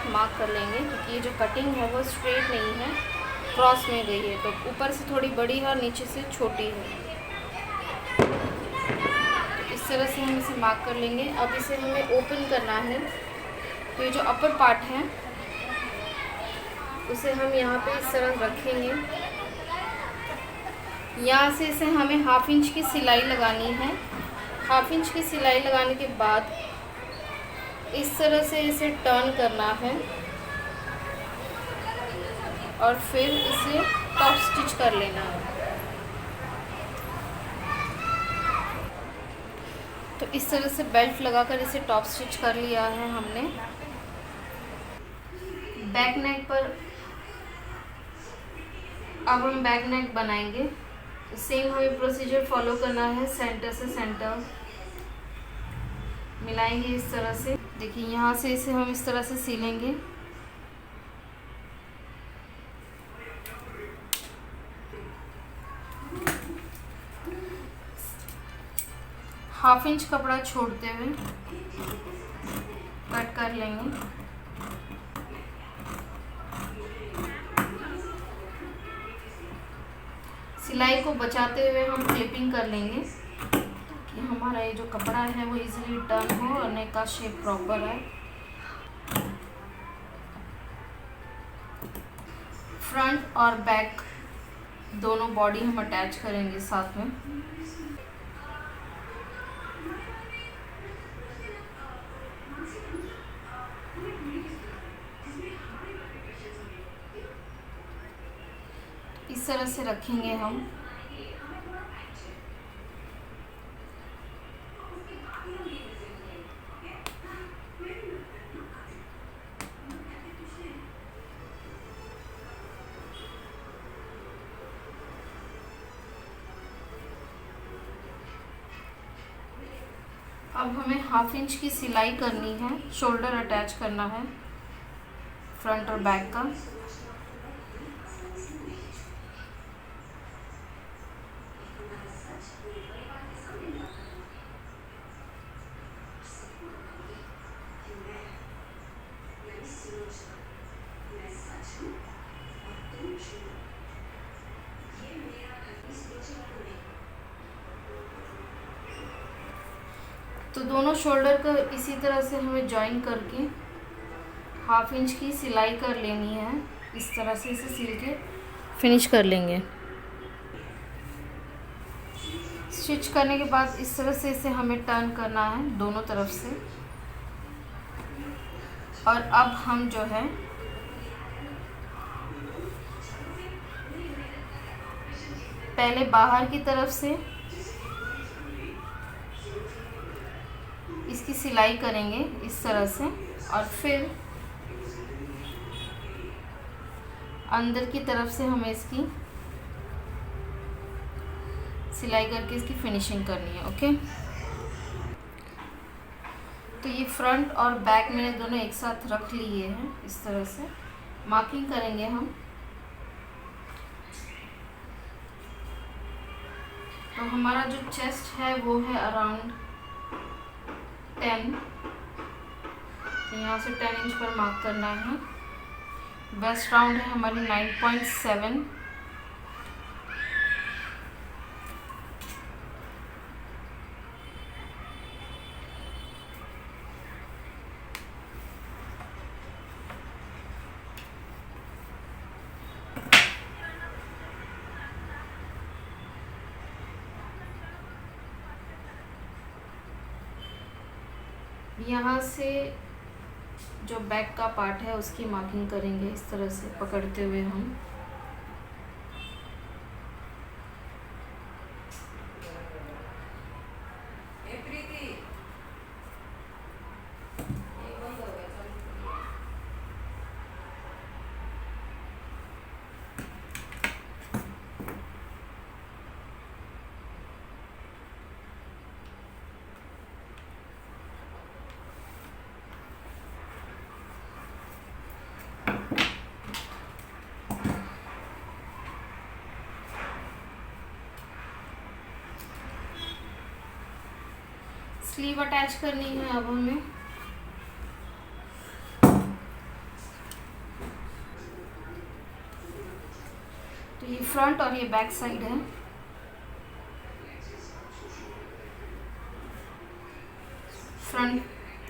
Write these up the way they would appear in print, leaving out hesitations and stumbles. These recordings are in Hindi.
पार्ट मार्क कर लेंगे, क्योंकि ये जो कटिंग है वो स्ट्रेट नहीं है, क्रॉस में गई है, तो ऊपर से थोड़ी बड़ी है और नीचे से छोटी है। तो इस तरह से हम इसे मार्क कर लेंगे। अब इसे हमें ओपन करना है, तो ये जो अपर पार्ट है उसे हम यहाँ पे इस तरह रखेंगे। यहाँ से इसे हमें 1/2 इंच की सिलाई लगानी है। 1/2 इंच की सिलाई लगाने के बाद इस तरह से इसे टर्न करना है और फिर इसे टॉप स्टिच कर लेना है। तो इस तरह से बेल्ट लगाकर इसे टॉप स्टिच कर लिया है हमने। बैक नेक पर अब हम बैक नेक बनाएंगे। तो सेम हमें प्रोसीजर फॉलो करना है। सेंटर से सेंटर मिलाएंगे इस तरह से। देखिए यहाँ से इसे हम इस तरह से सिलेंगे। ½ इंच कपड़ा छोड़ते हुए कट कर लेंगे। सिलाई को बचाते हुए हम क्लिपिंग कर लेंगे कि हमारा ये जो कपड़ा है वो इजीली टर्न हो और नेक का शेप प्रॉपर है। फ्रंट और बैक दोनों बॉडी हम अटैच करेंगे साथ में। इस तरह से रखेंगे हम। अब हमें 1/2 इंच की सिलाई करनी है, शोल्डर अटैच करना है फ्रंट और बैक का। तो दोनों शोल्डर का इसी तरह से हमें जॉइन करके 1/2 इंच की सिलाई कर लेनी है। इस तरह से इसे सिल के फिनिश कर लेंगे। स्टिच करने के बाद इस तरह से इसे हमें टर्न करना है दोनों तरफ से। और अब हम जो है पहले बाहर की तरफ से इसकी सिलाई करेंगे इस तरह से, और फिर अंदर की तरफ से हमें इसकी सिलाई करके इसकी फिनिशिंग करनी है। ओके, तो ये फ्रंट और बैक मैंने दोनों एक साथ रख लिए हैं। इस तरह से मार्किंग करेंगे हम। तो हमारा जो चेस्ट है वो है अराउंड 10। यहाँ से 10 इंच पर मार्क करना है। वेस्ट राउंड है हमारी 9.7। यहाँ से जो बैक का पार्ट है उसकी मार्किंग करेंगे इस तरह से पकड़ते हुए हम। स्लीव अटैच करनी है अब हमें। फ्रंट और ये बैक साइड है। फ्रंट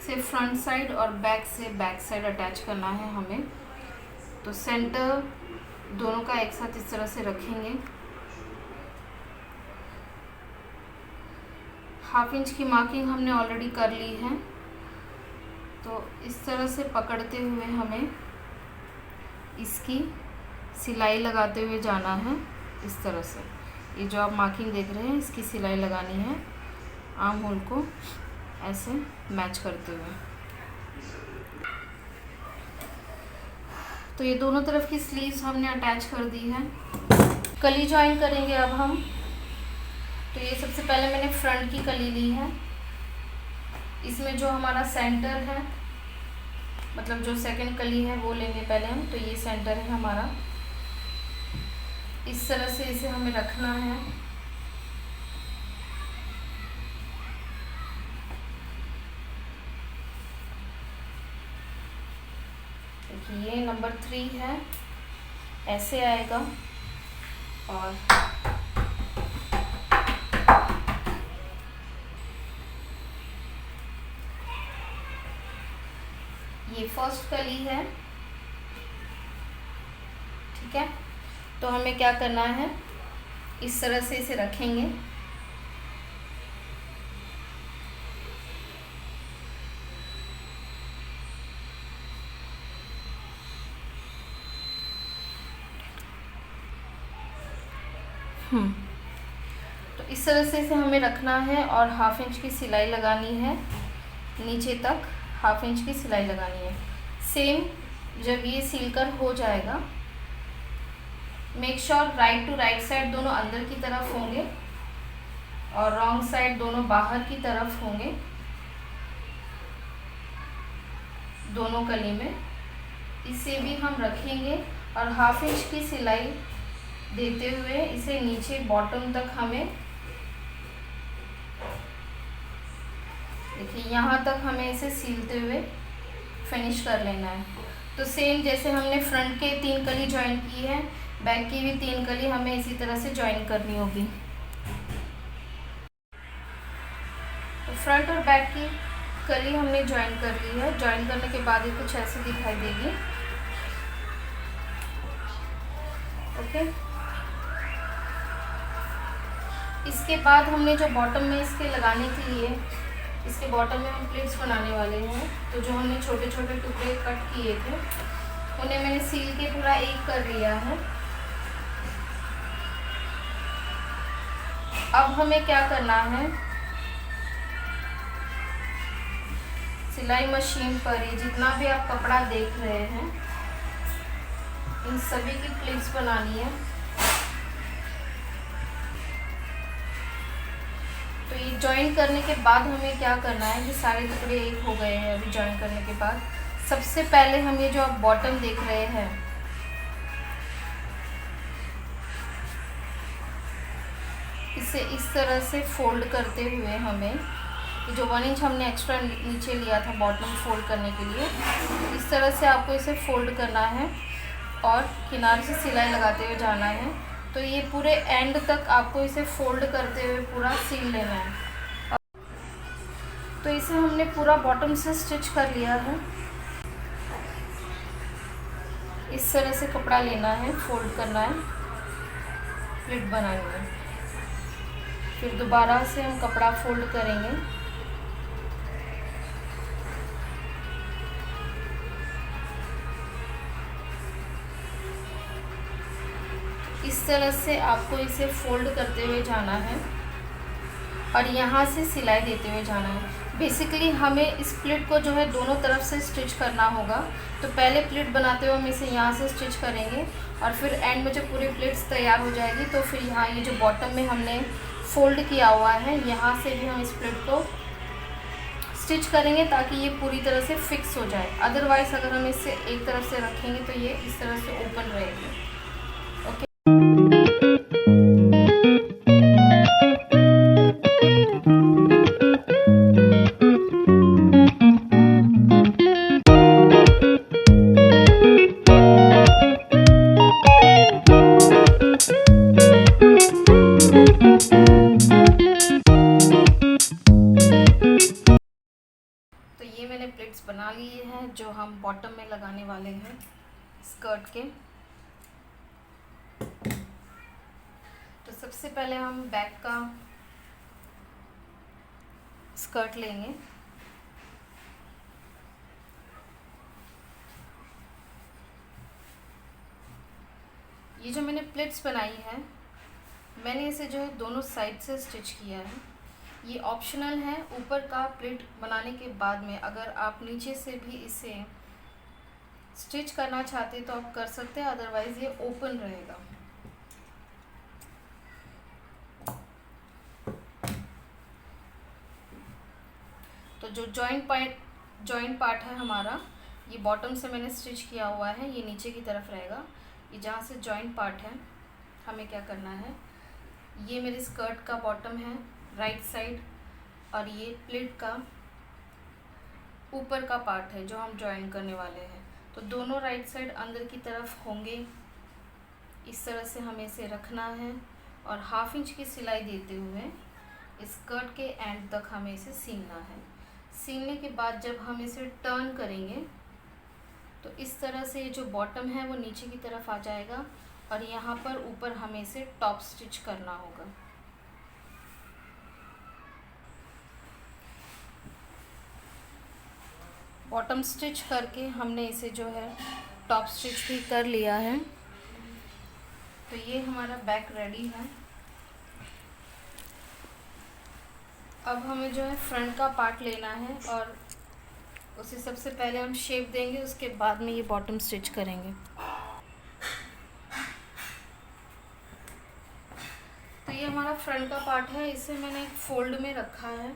से फ्रंट साइड और बैक से बैक साइड अटैच करना है हमें। तो सेंटर दोनों का एक साथ इस तरह से रखेंगे। 1/2 इंच की मार्किंग हमने ऑलरेडी कर ली है। तो इस तरह से पकड़ते हुए हमें इसकी सिलाई लगाते हुए जाना है। इस तरह से ये जो आप मार्किंग देख रहे हैं इसकी सिलाई लगानी है आर्म होल को ऐसे मैच करते हुए। तो ये दोनों तरफ की स्लीव्स हमने अटैच कर दी है। कली ज्वाइन करेंगे अब हम। तो ये सबसे पहले मैंने फ्रंट की कली ली है। इसमें जो हमारा सेंटर है, मतलब जो सेकंड कली है वो लेंगे पहले हम। तो ये सेंटर है हमारा, इस तरह से इसे हमें रखना है। देखिए ये नंबर 3 है, ऐसे आएगा। और ये फर्स्ट कली है, ठीक है। तो हमें क्या करना है, इस तरह से इसे रखेंगे। तो इस तरह से इसे हमें रखना है और 1/2 इंच की सिलाई लगानी है, नीचे तक 1/2 इंच की सिलाई लगानी है। सेम जब ये सील कर हो जाएगा, make sure right to right side दोनों अंदर की तरफ होंगे और रॉन्ग साइड दोनों बाहर की तरफ होंगे, दोनों कली में। इसे भी हम रखेंगे और 1/2 इंच की सिलाई देते हुए इसे नीचे बॉटम तक हमें, देखिए यहाँ तक हमें इसे सीलते हुए फिनिश कर लेना है। तो सेम जैसे हमने फ्रंट के 3 कली ज्वाइन की है, बैक की भी 3 कली हमें इसी तरह से ज्वाइन करनी होगी। तो फ्रंट और बैक की कली हमने ज्वाइन कर ली है। ज्वाइन करने के बाद ये कुछ ऐसे दिखाई देगी, ओके। इसके बाद हमने जो बॉटम में इसके लगाने के लिए, इसके बॉटम में हम प्लेट्स बनाने वाले हैं। तो जो हमने छोटे छोटे टुकड़े कट किए थे उन्हें मैंने सील के पूरा एक कर लिया है। अब हमें क्या करना है, सिलाई मशीन पर ये जितना भी आप कपड़ा देख रहे हैं इन सभी की प्लेट्स बनानी है। तो ये ज्वाइन करने के बाद हमें क्या करना है, ये सारे टुकड़े एक हो गए हैं अभी ज्वाइन करने के बाद। सबसे पहले हम ये जो आप बॉटम देख रहे हैं, इसे इस तरह से फोल्ड करते हुए हमें, जो 1 इंच हमने एक्स्ट्रा नीचे लिया था बॉटम फोल्ड करने के लिए, इस तरह से आपको इसे फोल्ड करना है और किनारे से सिलाई लगाते हुए जाना है। तो ये पूरे एंड तक आपको इसे फोल्ड करते हुए पूरा सील लेना है। तो इसे हमने पूरा बॉटम से स्टिच कर लिया है। इस तरह से कपड़ा लेना है, फोल्ड करना है, प्लेट बनानी है। फिर दोबारा से हम कपड़ा फोल्ड करेंगे, इस तरह से आपको इसे फोल्ड करते हुए जाना है और यहाँ से सिलाई देते हुए जाना है। बेसिकली हमें इस प्लेट को जो है दोनों तरफ से स्टिच करना होगा। तो पहले प्लेट बनाते हुए हम इसे यहाँ से स्टिच करेंगे और फिर एंड में जब पूरी प्लेट्स तैयार हो जाएगी तो फिर यहाँ ये जो बॉटम में हमने फोल्ड किया हुआ है यहाँ से भी हम इस प्लेट को स्टिच करेंगे ताकि ये पूरी तरह से फिक्स हो जाए। अदरवाइज़ अगर हम इसे एक तरफ से रखेंगे तो ये इस तरह से ओपन रहेगी, ओके। बना लिए हैं जो हम बॉटम में लगाने वाले हैं स्कर्ट के। तो सबसे पहले हम बैक का स्कर्ट लेंगे। ये जो मैंने प्लेट्स बनाई है, मैंने इसे जो है दोनों साइड से स्टिच किया है। ये ऑप्शनल है। ऊपर का प्लेट बनाने के बाद में अगर आप नीचे से भी इसे स्टिच करना चाहते तो आप कर सकते हैं, अदरवाइज़ ये ओपन रहेगा। तो जो जॉइंट पार्ट है हमारा, ये बॉटम से मैंने स्टिच किया हुआ है, ये नीचे की तरफ रहेगा। ये जहाँ से जॉइंट पार्ट है, हमें क्या करना है, ये मेरी स्कर्ट का बॉटम है राइट साइड, और ये प्लेट का ऊपर का पार्ट है जो हम जॉइन करने वाले हैं। तो दोनों राइट साइड अंदर की तरफ होंगे। इस तरह से हमें इसे रखना है और 1/2 इंच की सिलाई देते हुए स्कर्ट के एंड तक हमें इसे सीलना है। सीलने के बाद जब हम इसे टर्न करेंगे तो इस तरह से ये जो बॉटम है वो नीचे की तरफ आ जाएगा, और यहाँ पर ऊपर हमें इसे टॉप स्टिच करना होगा। बॉटम स्टिच करके हमने इसे जो है टॉप स्टिच भी कर लिया है। तो ये हमारा बैक रेडी है। अब हमें जो है फ्रंट का पार्ट लेना है और उसे सबसे पहले हम शेप देंगे, उसके बाद में ये बॉटम स्टिच करेंगे। तो ये हमारा फ्रंट का पार्ट है, इसे मैंने एक फोल्ड में रखा है।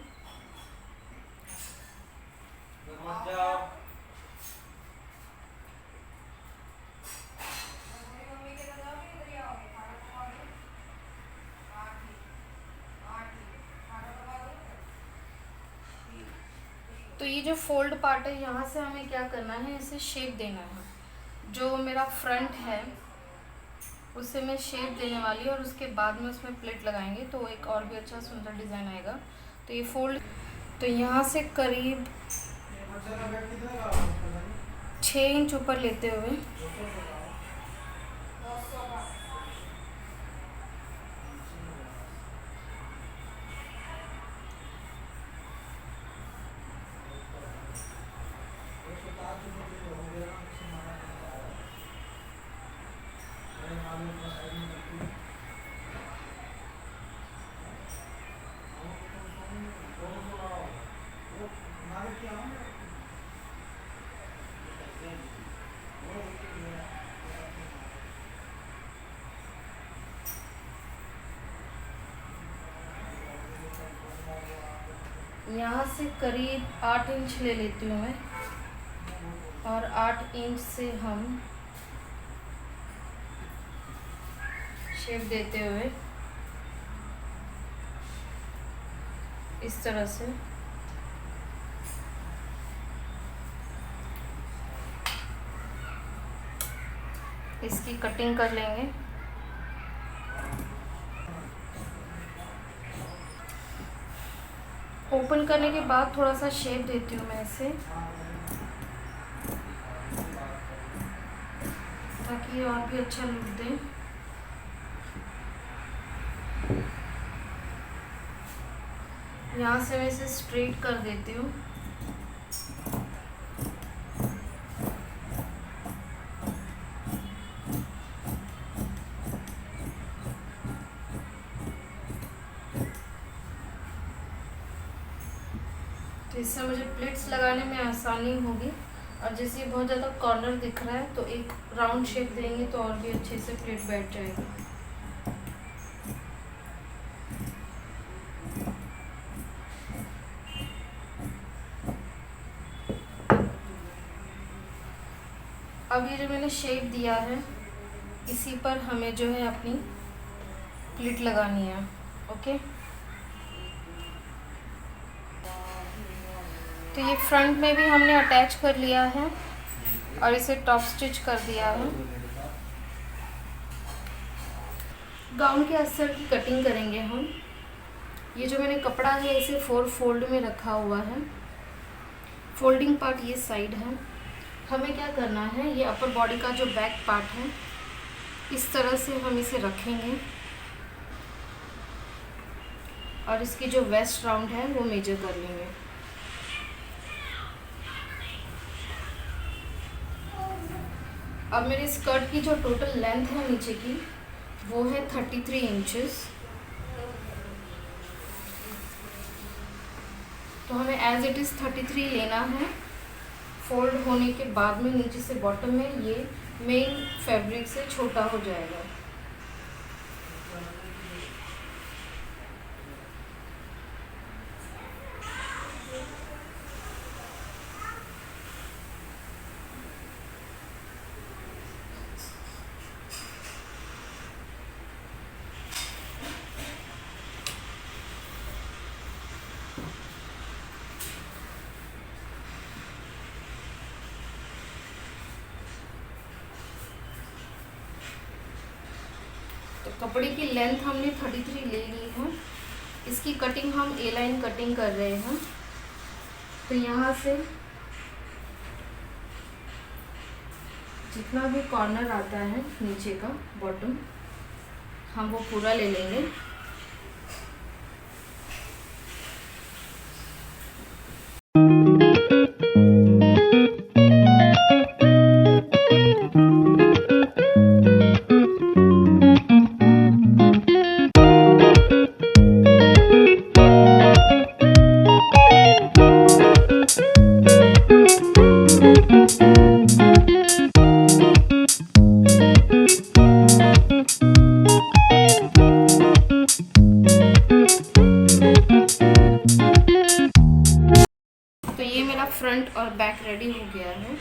तो ये जो फोल्ड पार्ट है, यहाँ से हमें क्या करना है, इसे शेप देना है। जो मेरा फ्रंट है उसे मैं शेप देने वाली हूँ और उसके बाद में उसमें प्लेट लगाएंगे तो एक और भी अच्छा सुंदर डिज़ाइन आएगा। तो ये फोल्ड, तो यहाँ से करीब 6 इंच ऊपर लेते हुए यहाँ से करीब 8 इंच ले लेती हूँ मैं, और 8 इंच से हम शेप देते हुए इस तरह से इसकी कटिंग कर लेंगे। ओपन करने के बाद थोड़ा सा शेप देती हूँ मैं इसे, ताकि ये और भी अच्छा लुक दे। यहाँ से मैं इसे स्ट्रेट कर देती हूँ। तो इससे मुझे प्लेट्स लगाने में आसानी होगी, और जैसे ये बहुत ज़्यादा कॉर्नर दिख रहा है तो एक राउंड शेप देंगे तो और भी अच्छे से प्लेट बैठ जाएगी। अब ये जो मैंने शेप दिया है इसी पर हमें जो है अपनी प्लेट लगानी है। ओके, तो ये फ्रंट में भी हमने अटैच कर लिया है और इसे टॉप स्टिच कर दिया है। गाउन के अस्तर की कटिंग करेंगे हम। ये जो मैंने कपड़ा है इसे 4 फोल्ड में रखा हुआ है। फोल्डिंग पार्ट ये साइड है। हमें क्या करना है, ये अपर बॉडी का जो बैक पार्ट है इस तरह से हम इसे रखेंगे और इसकी जो वेस्ट राउंड है वो मेजर कर लेंगे। अब मेरे स्कर्ट की जो टोटल लेंथ है नीचे की वो है 33 इंचेस। तो हमें एज इट इज़ 33 लेना है। फोल्ड होने के बाद में नीचे से बॉटम में ये मेन फैब्रिक से छोटा हो जाएगा। तो कपड़े की लेंथ हमने 33 ले ली है। इसकी कटिंग हम ए लाइन कटिंग कर रहे हैं। तो यहाँ से जितना भी कॉर्नर आता है नीचे का बॉटम हम वो पूरा ले लेंगे। फ्रंट और बैक रेडी हो गया है।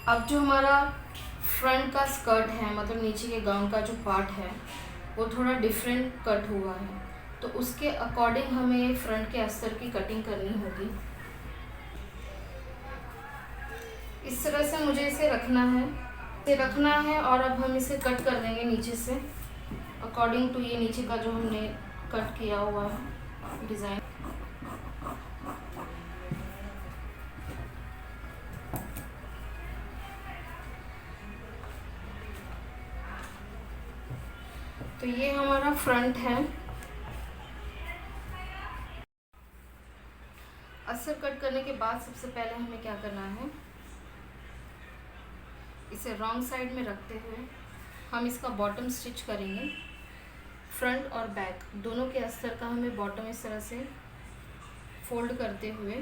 अब जो हमारा फ्रंट का स्कर्ट है, मतलब नीचे के गाउन का जो पार्ट है वो थोड़ा डिफरेंट कट हुआ है, तो उसके अकॉर्डिंग हमें फ्रंट के अस्तर की कटिंग करनी होगी। इस तरह से मुझे इसे रखना है और अब हम इसे कट कर देंगे नीचे से अकॉर्डिंग टू ये नीचे का जो हमने कट किया हुआ है डिज़ाइन। तो ये हमारा फ्रंट है। अस्तर कट करने के बाद सबसे पहले हमें क्या करना है, इसे रॉन्ग साइड में रखते हुए हम इसका बॉटम स्टिच करेंगे। फ्रंट और बैक दोनों के अस्तर का हमें बॉटम इस तरह से फोल्ड करते हुए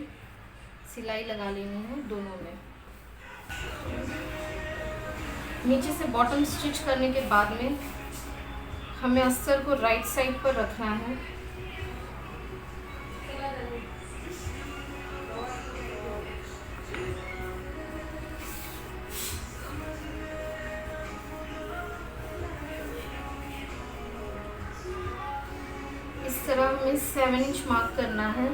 सिलाई लगा लेनी है दोनों में। नीचे से बॉटम स्टिच करने के बाद में हमें अस्तर को राइट साइड पर रखना है। इस तरह हमें 7 इंच मार्क करना है।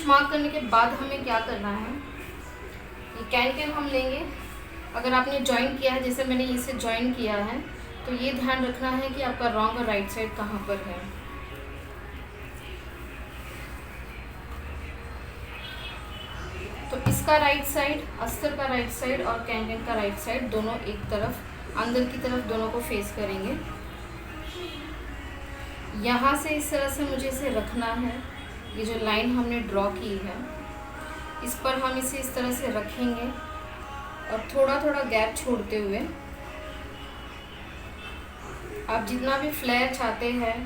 मार्क करने के बाद हमें क्या करना है, ये कैन हम लेंगे। अगर आपने ज्वाइन किया है, जैसे मैंने इसे ज्वाइन किया है, तो ये ध्यान रखना है कि आपका रॉन्ग और राइट साइड कहाँ पर है। तो इसका राइट साइड, अस्तर का राइट साइड और कैन का राइट साइड दोनों एक तरफ अंदर की तरफ दोनों को फेस करेंगे। यहाँ से इस तरह से मुझे इसे रखना है। ये जो लाइन हमने ड्रॉ की है इस पर हम इसे इस तरह से रखेंगे और थोड़ा थोड़ा गैप छोड़ते हुए आप जितना भी फ्लेयर चाहते हैं,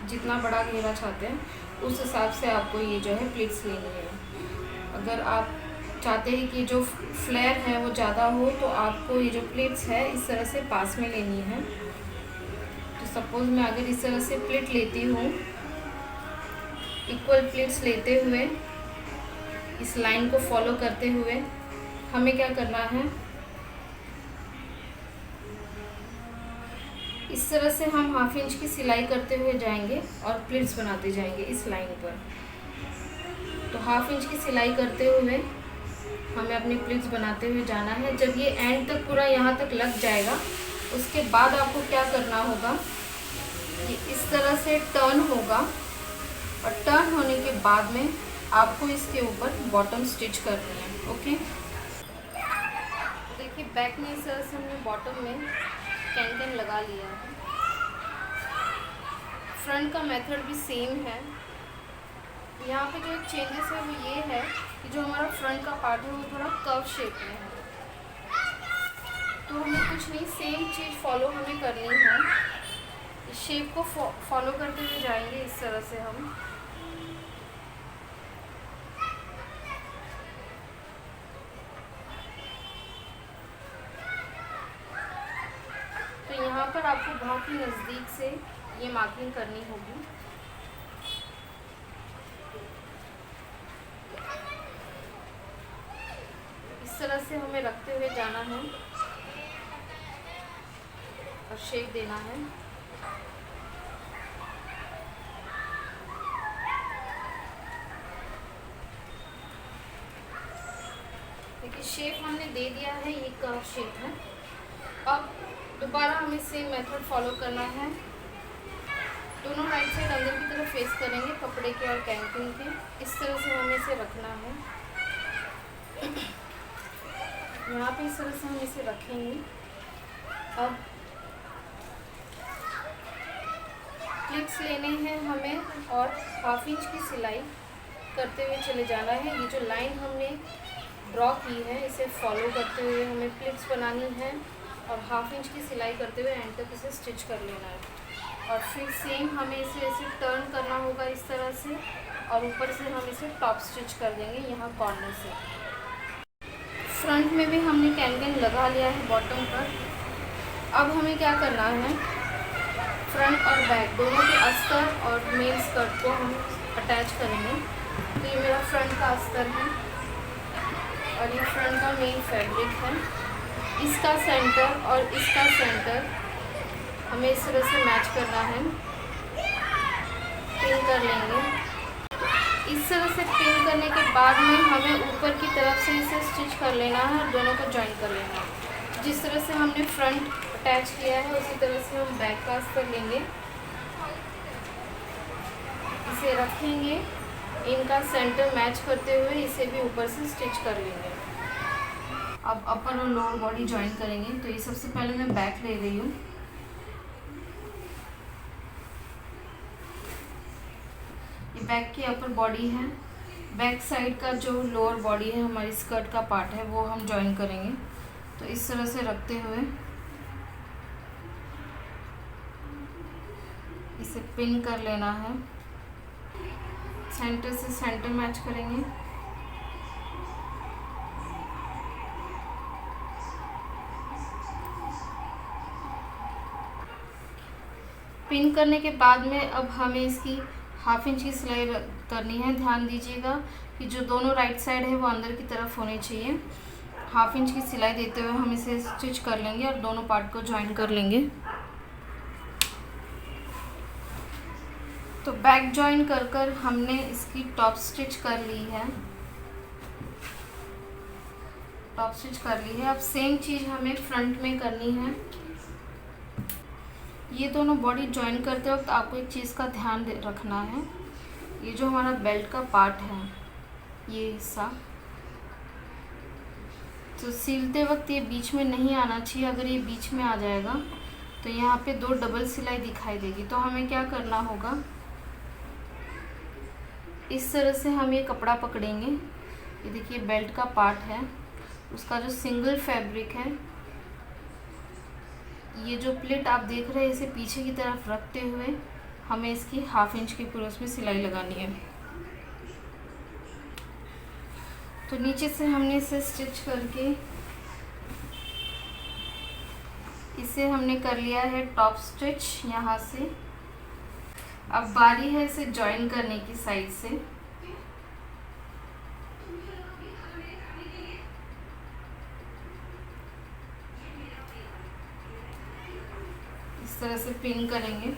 जितना बड़ा घेरा चाहते हैं, उस हिसाब से आपको ये जो है प्लीट्स लेनी है। अगर आप चाहते हैं कि जो फ्लेयर है वो ज़्यादा हो तो आपको ये जो प्लेट्स है इस तरह से पास में लेनी है। तो सपोज़ मैं अगर इस तरह से प्लेट लेती हूँ, इक्वल प्लेट्स लेते हुए इस लाइन को फॉलो करते हुए हमें क्या करना है, इस तरह से हम 1/2 इंच की सिलाई करते हुए जाएंगे और प्लिट्स बनाते जाएंगे इस लाइन पर। तो 1/2 इंच की सिलाई करते हुए हमें अपनी प्लिट्स बनाते हुए जाना है। जब ये एंड तक पूरा यहाँ तक लग जाएगा, उसके बाद आपको क्या करना होगा, ये इस तरह से टर्न होगा और टर्न होने के बाद में आपको इसके ऊपर बॉटम स्टिच करनी है। ओके, देखिए बैक में इस तरह से हमने बॉटम में कैन लगा लिया है। फ्रंट का मेथड भी सेम है। यहाँ पे जो एक चेंजेस है वो ये है कि जो हमारा फ्रंट का पार्ट है वो थोड़ा कर्व शेप में है। तो हमें कुछ नहीं, सेम चीज़ फॉलो हमें करनी है। इस शेप को फॉलो करते हुए जाएंगे इस तरह से हम। तो यहाँ पर आपको बहुत ही नज़दीक से ये मार्किंग करनी होगी। इस तरह से हमें रखते हुए जाना है और शेप देना है। देखिए शेप हमने दे दिया है, ये कर्व शेप है। अब दोबारा हमें सेम मेथड फॉलो करना है। दोनों राइट साइड अंदर की तरफ फेस करेंगे कपड़े के और कैंपिंग के। इस तरह से हमें इसे रखना है। यहाँ पे इस तरह से हम इसे रखेंगे। अब क्लिप्स लेने हैं हमें और 1/2 इंच की सिलाई करते हुए चले जाना है। ये जो लाइन हमने ड्रॉ की है इसे फॉलो करते हुए हमें क्लिप्स बनानी है और 1/2 इंच की सिलाई करते हुए एंड तक इसे स्टिच कर लेना है। और फिर सेम हमें इसे ऐसे टर्न करना होगा इस तरह से, और ऊपर से हम इसे टॉप स्टिच कर देंगे यहाँ कॉर्नर से। फ्रंट में भी हमने कैन लगा लिया है बॉटम पर। अब हमें क्या करना है, फ्रंट और बैक दोनों के अस्तर और मेन स्कर्ट को हम अटैच करेंगे। तो ये मेरा फ्रंट का अस्तर है और ये फ्रंट का मेन फैब्रिक है। इसका सेंटर और इसका सेंटर हमें इस तरह से मैच करना है, पिन कर लेंगे। इस तरह से पिन करने के बाद में हमें ऊपर की तरफ से इसे स्टिच कर लेना है और दोनों को जॉइन कर लेना है। जिस तरह से हमने फ्रंट अटैच किया है उसी तरह से हम बैक का अस्तर लेंगे, इसे रखेंगे, इनका सेंटर मैच करते हुए इसे भी ऊपर से स्टिच कर लेंगे। अब अपर और लोअर बॉडी जॉइन करेंगे। तो ये सबसे पहले मैं बैक ले रही हूँ। ये बैक की अपर बॉडी है। बैक साइड का जो लोअर बॉडी है, हमारी स्कर्ट का पार्ट है, वो हम जॉइन करेंगे। तो इस तरह से रखते हुए इसे पिन कर लेना है, सेंटर से सेंटर मैच करेंगे। पिन करने के बाद में अब हमें इसकी 1/2 इंच की सिलाई करनी है। ध्यान दीजिएगा कि जो दोनों राइट साइड है वो अंदर की तरफ होनी चाहिए। 1/2 इंच की सिलाई देते हुए हम इसे स्टिच कर लेंगे और दोनों पार्ट को ज्वाइन कर लेंगे। तो बैक ज्वाइन कर कर हमने इसकी टॉप स्टिच कर ली है। टॉप स्टिच कर ली है। अब सेम चीज़ हमें फ्रंट में करनी है। ये दोनों बॉडी ज्वाइन करते वक्त आपको एक चीज़ का ध्यान रखना है, ये जो हमारा बेल्ट का पार्ट है, ये हिस्सा, तो सिलते वक्त ये बीच में नहीं आना चाहिए। अगर ये बीच में आ जाएगा तो यहाँ पे 2 डबल सिलाई दिखाई देगी। तो हमें क्या करना होगा, इस तरह से हम ये कपड़ा पकड़ेंगे। ये देखिए बेल्ट का पार्ट है, उसका जो सिंगल फैब्रिक है, ये जो प्लेट आप देख रहे हैं इसे पीछे की तरफ रखते हुए हमें इसकी 1/2 इंच की पूरी उसमें सिलाई लगानी है। तो नीचे से हमने इसे स्टिच करके इसे हमने कर लिया है टॉप स्टिच यहाँ से। अब बारी है इसे जॉइन करने की साइड से। इस तरह से पिन करेंगे।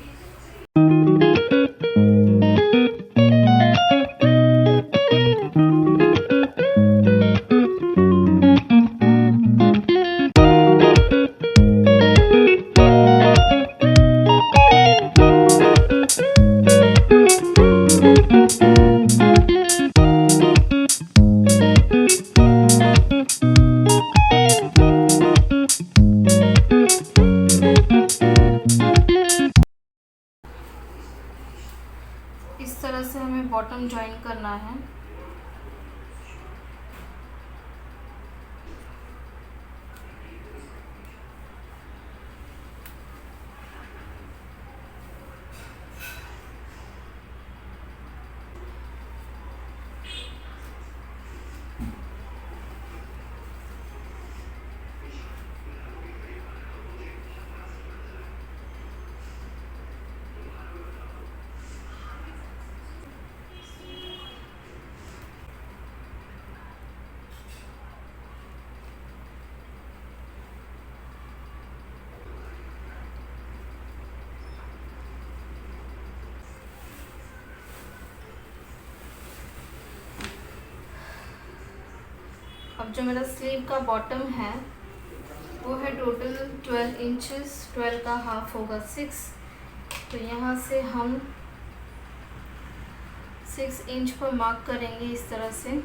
इस तरह से हमें बॉटम ज्वाइन करना है। अब जो मेरा स्लीव का बॉटम है वो है टोटल 12 इंचेस, 12 का हाफ होगा 6। तो यहाँ से हम 6 इंच पर मार्क करेंगे इस तरह से।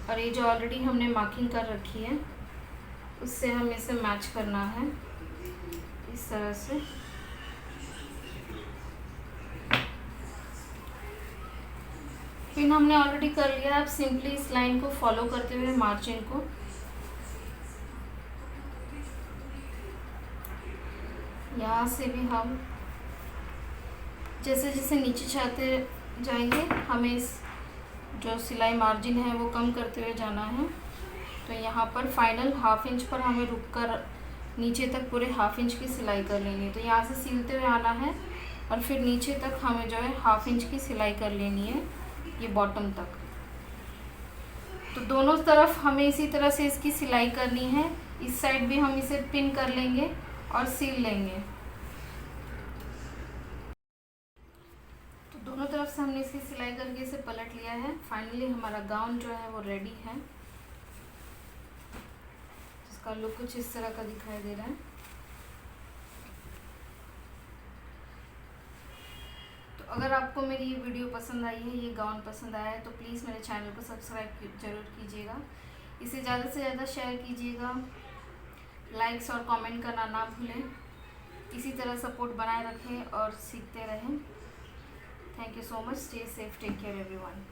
और ये जो ऑलरेडी हमने मार्किंग कर रखी है उससे हमें इसे मैच करना है इस तरह से। पिन हमने ऑलरेडी कर लिया। अब सिंपली इस लाइन को फॉलो करते हुए मार्जिन को यहाँ से भी हम जैसे जैसे नीचे चाहते जाएंगे हमें इस जो सिलाई मार्जिन है वो कम करते हुए जाना है। तो यहाँ पर फाइनल हाफ इंच पर हमें रुककर नीचे तक पूरे हाफ इंच की सिलाई कर लेनी है। तो यहाँ से सिलते हुए आना है और फिर नीचे तक हमें जो है हाफ इंच की सिलाई कर लेनी है ये बॉटम तक। तो दोनों तरफ हमें इसी तरह से इसकी सिलाई करनी है। इस साइड भी हम इसे पिन कर लेंगे और सील लेंगे। तो दोनों तरफ से हमने इसकी सिलाई करके इसे पलट लिया है। फाइनली हमारा गाउन जो है वो रेडी है, जिसका लुक कुछ इस तरह का दिखाई दे रहा है। तो अगर आपको मेरी ये वीडियो पसंद आई है, ये गाउन पसंद आया है, तो प्लीज़ मेरे चैनल को सब्सक्राइब जरूर कीजिएगा। इसे ज़्यादा से ज़्यादा शेयर कीजिएगा, लाइक्स और कमेंट करना ना भूलें। इसी तरह सपोर्ट बनाए रखें और सीखते रहें। Thank you so much. Stay safe, take care everyone.